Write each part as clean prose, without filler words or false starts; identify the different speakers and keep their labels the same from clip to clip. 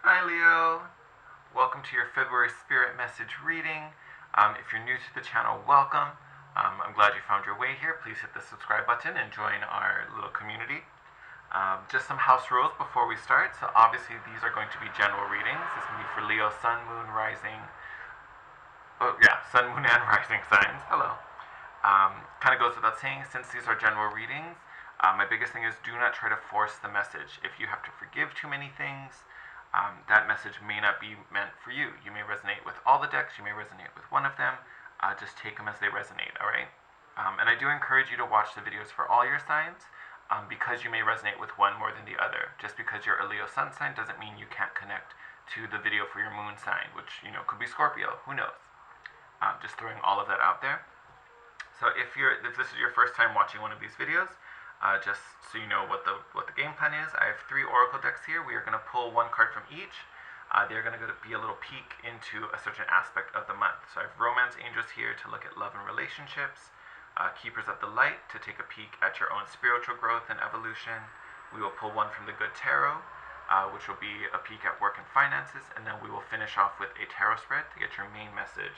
Speaker 1: Hi Leo, welcome to your February Spirit Message reading. If you're new to the channel, welcome. I'm glad you found your way here. Please hit the subscribe button and join our little community. Just some house rules before we start. So obviously these are going to be general readings. This is going to be for Leo, Sun, Moon, Rising. Oh yeah, Sun, Moon, and Rising signs. Hello. Kind of goes without saying, since these are general readings, my biggest thing is do not try to force the message. If you have to forgive too many things, that message may not be meant for you. You may resonate with all the decks, you may resonate with one of them. Just take them as they resonate, alright? And I do encourage you to watch the videos for all your signs, because you may resonate with one more than the other. Just because you're a Leo sun sign doesn't mean you can't connect to the video for your moon sign, which, could be Scorpio, who knows? Just throwing all of that out there. So if this is your first time watching one of these videos, just so you know what the game plan is, I have 3 oracle decks here. We are going to pull one card from each. They're going to be a little peek into a certain aspect of the month. So I have Romance Angels here to look at love and relationships, Keepers of the Light to take a peek at your own spiritual growth and evolution. We will pull one from the Good Tarot, which will be a peek at work and finances, and then we will finish off with a tarot spread to get your main message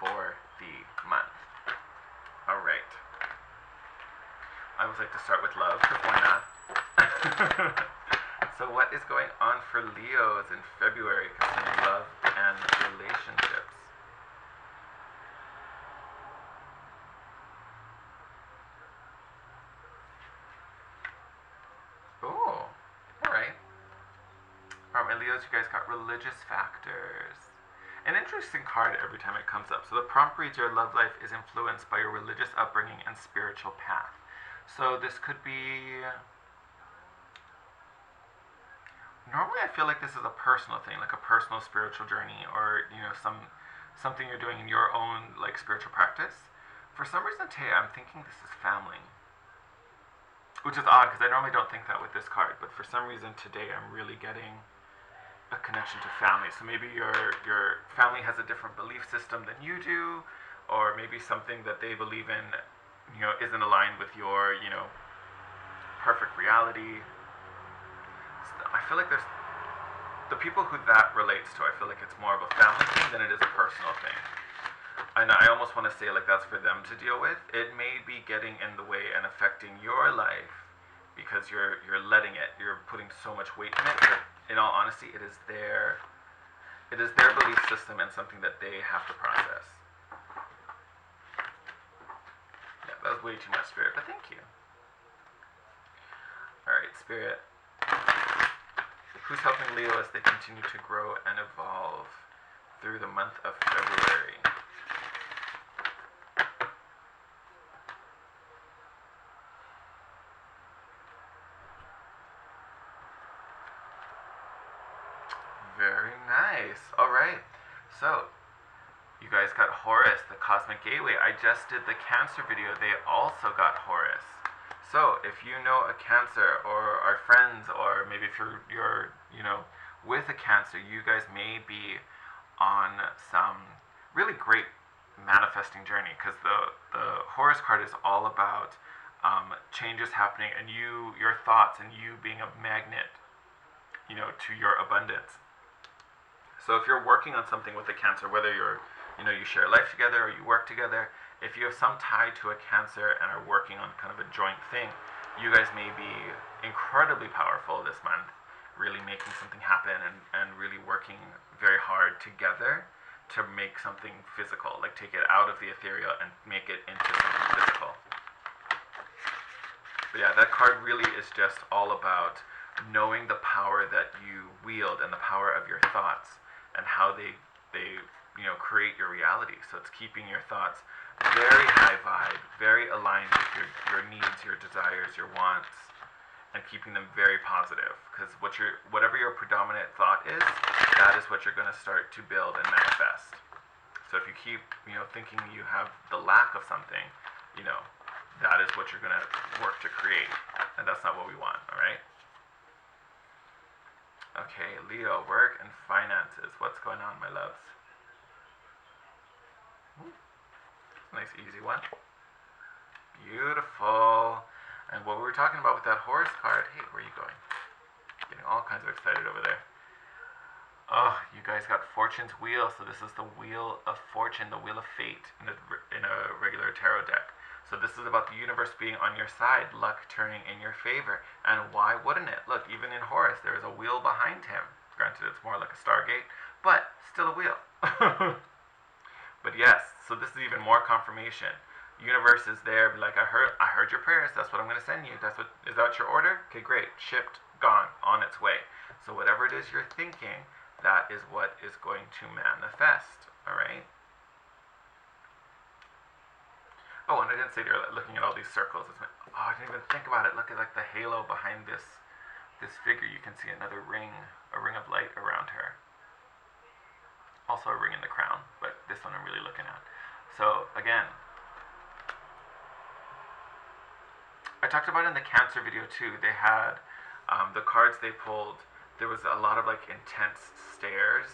Speaker 1: for the month. Alright. I always like to start with love, because why not? So what is going on for Leos in February concerning love and relationships? Oh, alright. Alright, my Leos, you guys got religious factors. An interesting card every time it comes up. So the prompt reads, your love life is influenced by your religious upbringing and spiritual path. So this could be... Normally I feel like this is a personal thing, like a personal spiritual journey, or, something you're doing in your own, spiritual practice. For some reason today I'm thinking this is family. Which is odd, because I normally don't think that with this card, but for some reason today I'm really getting a connection to family. So maybe your family has a different belief system than you do, or maybe something that they believe in isn't aligned with your, perfect reality. So I feel like there's the people who that relates to, I feel like it's more of a family thing than it is a personal thing. And I almost want to say that's for them to deal with. It may be getting in the way and affecting your life because you're letting it. You're putting so much weight in it. But in all honesty, it is their belief system and something that they have to process. Yeah, that was way too much, Spirit, but thank you. Alright, Spirit. Who's helping Leo as they continue to grow and evolve through the month of February? Very nice. Alright. So, you guys got Horus, the Cosmic Gateway. I just did the Cancer video. They also got Horus. So, if you know a Cancer or are friends, or maybe if you're with a Cancer, you guys may be on some really great manifesting journey, because the Horus card is all about changes happening and your thoughts and you being a magnet, to your abundance. So if you're working on something with a Cancer, whether you share life together or you work together, if you have some tie to a Cancer and are working on kind of a joint thing, you guys may be incredibly powerful this month, really making something happen and really working very hard together to make something physical, take it out of the ethereal and make it into something physical. But yeah, that card really is just all about knowing the power that you wield and the power of your thoughts and how they create your reality. So it's keeping your thoughts very high vibe, very aligned with your needs, your desires, your wants, and keeping them very positive. Because whatever your predominant thought is, that is what you're going to start to build and manifest. So if you keep, thinking you have the lack of something, that is what you're going to work to create. And that's not what we want, alright? Okay, Leo, work and finances. What's going on, my loves? Ooh, nice easy one. Beautiful. And what we were talking about with that Horus card, hey, where are you going? Getting all kinds of excited over there. Oh, you guys got Fortune's Wheel, so this is the Wheel of Fortune, the Wheel of Fate in a regular tarot deck. So this is about the universe being on your side, luck turning in your favor. And why wouldn't it? Look, even in Horus, there is a wheel behind him. Granted, it's more like a Stargate, but still a wheel. But yes, so this is even more confirmation. Universe is there, like I heard your prayers. That's what I'm going to send you. That's what is that your order? Okay, great. Shipped, gone, on its way. So whatever it is you're thinking, that is what is going to manifest. All right. Oh, and I didn't say they're looking at all these circles. I didn't even think about it. Look at like the halo behind this figure. You can see another ring, a ring of light around her. Also a ring in the crown, but this one I'm really looking at. So again, I talked about in the Cancer video too. They had the cards they pulled. There was a lot of like intense stares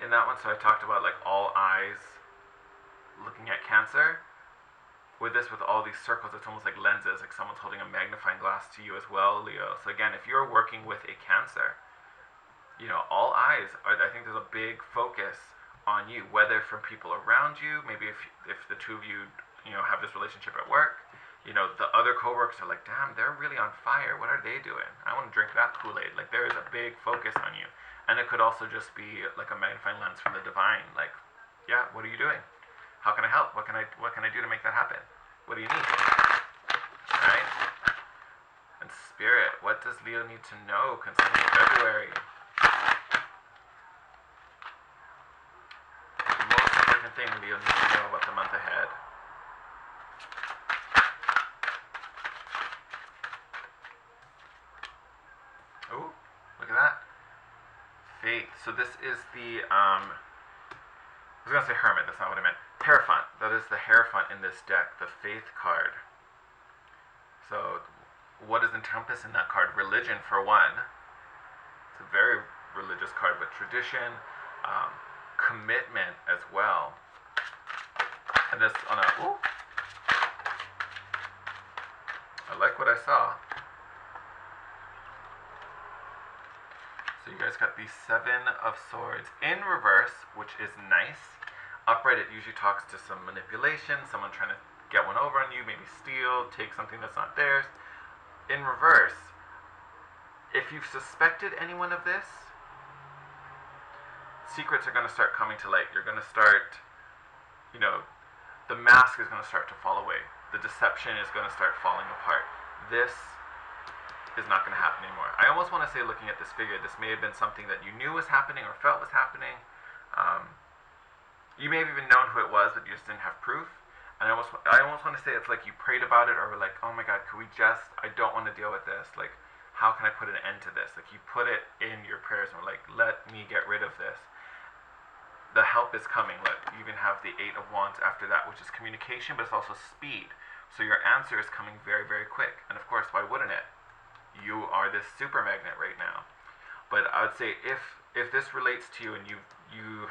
Speaker 1: in that one. So I talked about like all eyes looking at Cancer. With this, with all these circles, it's almost like lenses, like someone's holding a magnifying glass to you as well, Leo. So again, if you're working with a Cancer, you know, all eyes are, I think there's a big focus on you, whether from people around you, maybe if the two of you, you know, have this relationship at work, you know, the other coworkers are like, damn, they're really on fire. What are they doing? I want to drink that Kool-Aid. Like, there is a big focus on you. And it could also just be like a magnifying lens from the divine. Like, yeah, what are you doing? How can I help? What can I do to make that happen? What do you need? Right? And Spirit, what does Leo need to know concerning February? The most important thing Leo needs to know about the month ahead. Oh, look at that. Faith. So this is the, I was going to say Hermit, that's not what I meant. Hierophant. That is the Hierophant in this deck, the Faith card. So what is encompassed in that card? Religion, for one. It's a very religious card, but tradition, commitment as well. And this on a, ooh, I like what I saw. So you guys got the Seven of Swords in reverse, which is nice. Upright, it usually talks to some manipulation, someone trying to get one over on you, maybe steal, take something that's not theirs. In reverse, if you've suspected anyone of this, secrets are going to start coming to light. You're going to start, you know, the mask is going to start to fall away. The deception is going to start falling apart. This is not going to happen anymore. I almost want to say, looking at this figure, this may have been something that you knew was happening or felt was happening. You may have even known who it was, but you just didn't have proof. And I almost want to say it's like you prayed about it, or were like, oh my God, could we just, I don't want to deal with this. Like, how can I put an end to this? Like, you put it in your prayers and were like, let me get rid of this. The help is coming. Look, you even have the Eight of Wands after that, which is communication, but it's also speed. So your answer is coming very, very quick. And of course, why wouldn't it? You are this super magnet right now. But I would say if this relates to you and you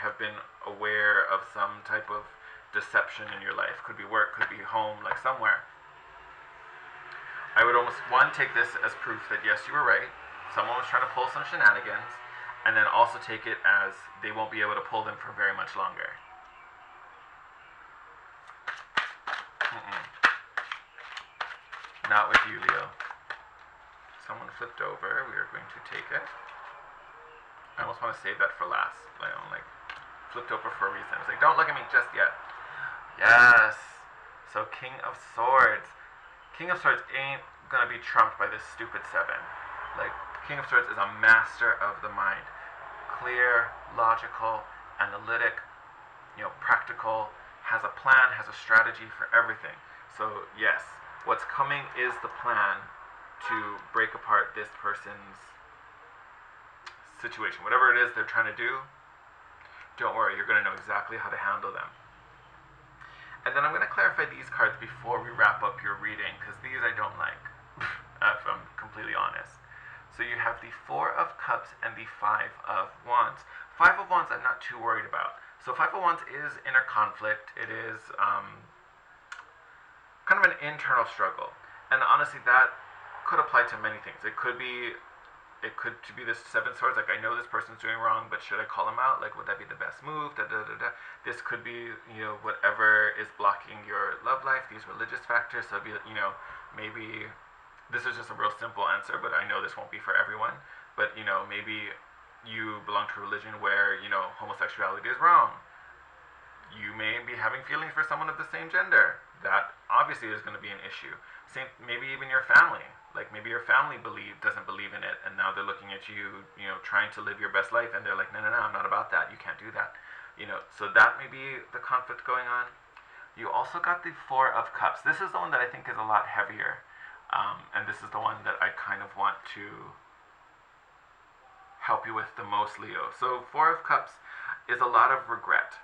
Speaker 1: have been aware of some type of deception in your life, could be work, could be home, like somewhere, I would almost, one, take this as proof that yes, you were right, someone was trying to pull some shenanigans, and then also take it as they won't be able to pull them for very much longer. Not with you, Leo. Someone flipped over. We are going to take it. I almost want to save that for last. Like flipped over for a reason. It's like, don't look at me just yet. Yes. So King of Swords. King of Swords ain't gonna be trumped by this stupid seven. Like, King of Swords is a master of the mind. Clear, logical, analytic, you know, practical, has a plan, has a strategy for everything. So yes, what's coming is the plan to break apart this person's situation. Whatever it is they're trying to do, don't worry, you're going to know exactly how to handle them. And then I'm going to clarify these cards before we wrap up your reading, because these I don't like, if I'm completely honest. So you have the Four of Cups and the Five of Wands. Five of Wands I'm not too worried about. So Five of Wands is inner conflict. It is kind of an internal struggle. And honestly, that could apply to many things. It could be it could be this Seven of Swords, like I know this person's doing wrong, but should I call him out? Like, would that be the best move? Da, da, da, da. This could be, whatever is blocking your love life, these religious factors. So it'd be, maybe this is just a real simple answer, but I know this won't be for everyone. But, maybe you belong to a religion where, homosexuality is wrong. You may be having feelings for someone of the same gender. That obviously is going to be an issue. Same, maybe even your family. Like maybe your family doesn't believe in it, and now they're looking at you, trying to live your best life, and they're like, no, no, no, I'm not about that. You can't do that. So that may be the conflict going on. You also got the Four of Cups. This is the one that I think is a lot heavier, and this is the one that I kind of want to help you with the most, Leo. So Four of Cups is a lot of regret.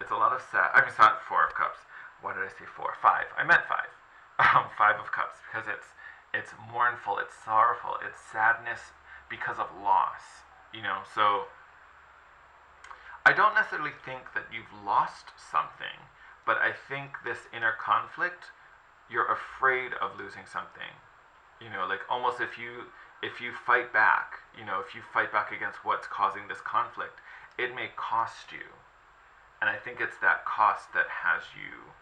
Speaker 1: It's a lot of sad. I mean, it's not Four of Cups. Why did I say four? Five. I meant five. Five of Cups, because it's mournful, it's sorrowful, it's sadness because of loss. So I don't necessarily think that you've lost something, but I think this inner conflict, you're afraid of losing something. Like almost if you fight back, if you fight back against what's causing this conflict, it may cost you. And I think it's that cost that has you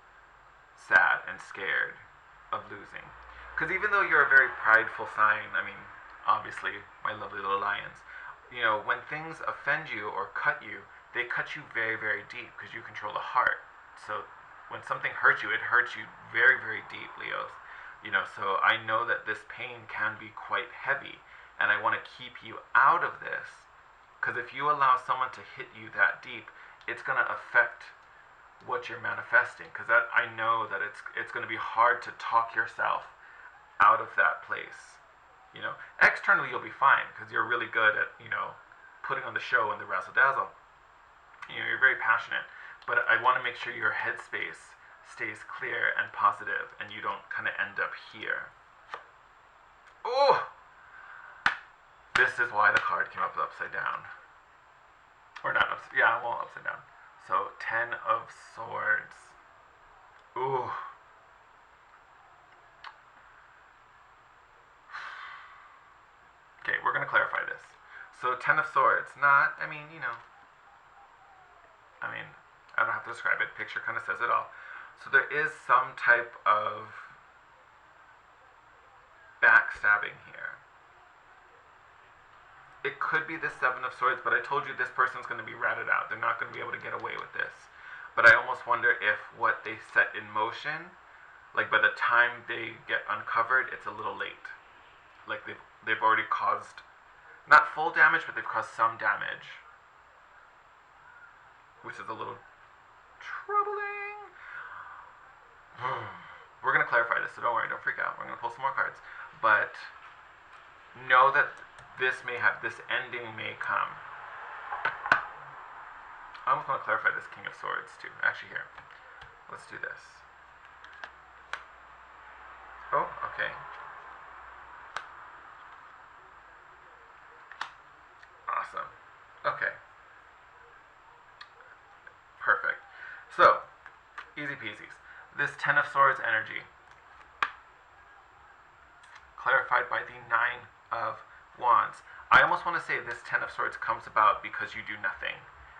Speaker 1: sad and scared of losing. Because even though you're a very prideful sign, I mean, obviously, my lovely little lions, when things offend you or cut you, they cut you very, very deep because you control the heart. So when something hurts you, it hurts you very, very deep, Leos. So I know that this pain can be quite heavy, and I want to keep you out of this. Because if you allow someone to hit you that deep, it's going to affect what you're manifesting. Because I know that it's going to be hard to talk yourself out of that place. Externally you'll be fine because you're really good at, putting on the show and the razzle dazzle. You're very passionate, but I want to make sure your headspace stays clear and positive and you don't kind of end up here. Oh! This is why the card came up upside down. Or not upside, yeah, well, upside down. So, Ten of Swords. Ooh. Okay, we're going to clarify this. So, Ten of Swords, not, I don't have to describe it. Picture kind of says it all. So there is some type of backstabbing here. It could be the Seven of Swords, but I told you this person's going to be ratted out. They're not going to be able to get away with this. But I almost wonder if what they set in motion, like by the time they get uncovered, it's a little late. Like they've already caused, not full damage, but they've caused some damage. Which is a little troubling. We're going to clarify this, so don't worry, don't freak out. We're going to pull some more cards. But know that this ending may come. I almost want to clarify this King of Swords too. Actually, here. Let's do this. Oh, okay. Awesome. Okay. Perfect. So, easy peasies. This Ten of Swords energy, clarified by the Nine of Wands. I almost want to say this Ten of Swords comes about because you do nothing.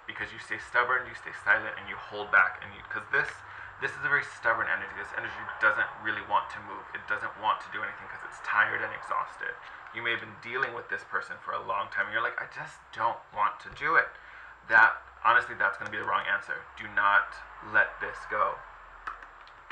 Speaker 1: Because you stay stubborn, you stay silent, and you hold back. Because this is a very stubborn energy. This energy doesn't really want to move. It doesn't want to do anything because it's tired and exhausted. You may have been dealing with this person for a long time, and you're like, I just don't want to do it. Honestly, that's going to be the wrong answer. Do not let this go.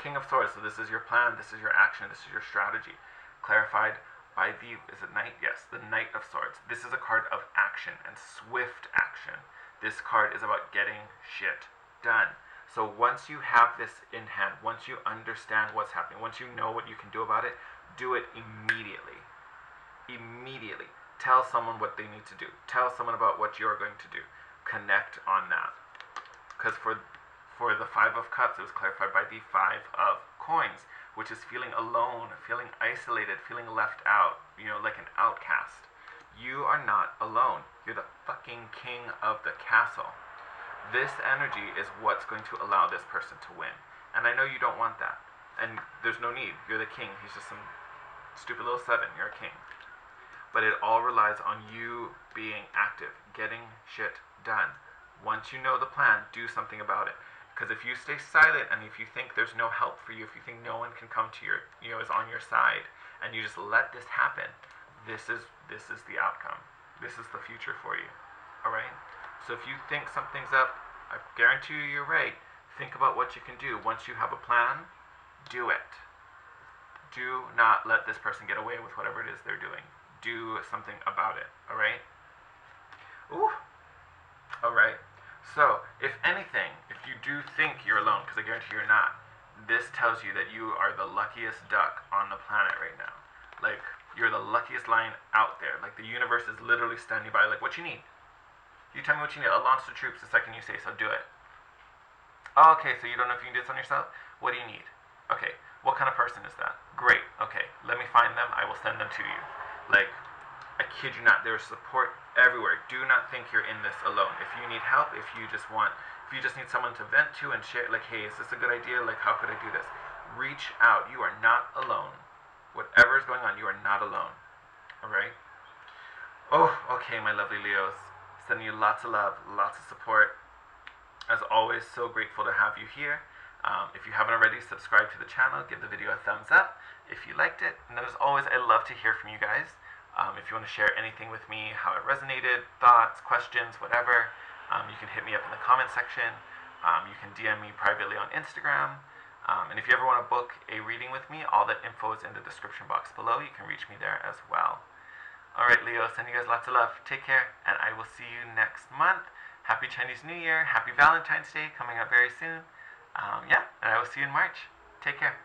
Speaker 1: King of Swords, so this is your plan, this is your action, this is your strategy. Clarified by is it Knight? Yes, the Knight of Swords. This is a card of action and swift action. This card is about getting shit done. So once you have this in hand, once you understand what's happening, once you know what you can do about it, do it immediately. Immediately. Tell someone what they need to do. Tell someone about what you're going to do. Connect on that. Because for the Five of Cups, it was clarified by the Five of Coins, which is feeling alone, feeling isolated, feeling left out, like an outcast. You are not alone. You're the fucking king of the castle. This energy is what's going to allow this person to win. And I know you don't want that. And there's no need. You're the king. He's just some stupid little seven. You're a king. but it all relies on you being active, getting shit done. Once you know the plan, do something about it. Because if you stay silent and if you think there's no help for you, if you think no one can come to your, is on your side, and you just let this happen, this is the outcome. This is the future for you. All right. So if you think something's up, I guarantee you you're right. Think about what you can do. Once you have a plan, do it. Do not let this person get away with whatever it is they're doing. Do something about it. All right. Ooh. All right. So, if anything, if you do think you're alone, because I guarantee you're not, this tells you that you are the luckiest duck on the planet right now. Like, you're the luckiest lion out there. Like, the universe is literally standing by, like, what you need? You tell me what you need. I'll launch the troops the second you say so. Do it. Oh, okay, so you don't know if you can do this on yourself? What do you need? Okay, what kind of person is that? Great. Okay, let me find them. I will send them to you. Like, I kid you not, there's support everywhere. Do not think you're in this alone. If you need help, if you just need someone to vent to and share, like, hey, is this a good idea? Like, how could I do this? Reach out. You are not alone. Whatever is going on, you are not alone. All right? Oh, okay, my lovely Leos. Sending you lots of love, lots of support. As always, so grateful to have you here. If you haven't already, subscribe to the channel. Give the video a thumbs up if you liked it. And as always, I love to hear from you guys. If you want to share anything with me, how it resonated, thoughts, questions, whatever, you can hit me up in the comment section. You can DM me privately on Instagram. And if you ever want to book a reading with me, all that info is in the description box below. You can reach me there as well. All right, Leo, send you guys lots of love. Take care, and I will see you next month. Happy Chinese New Year. Happy Valentine's Day coming up very soon. Yeah, and I will see you in March. Take care.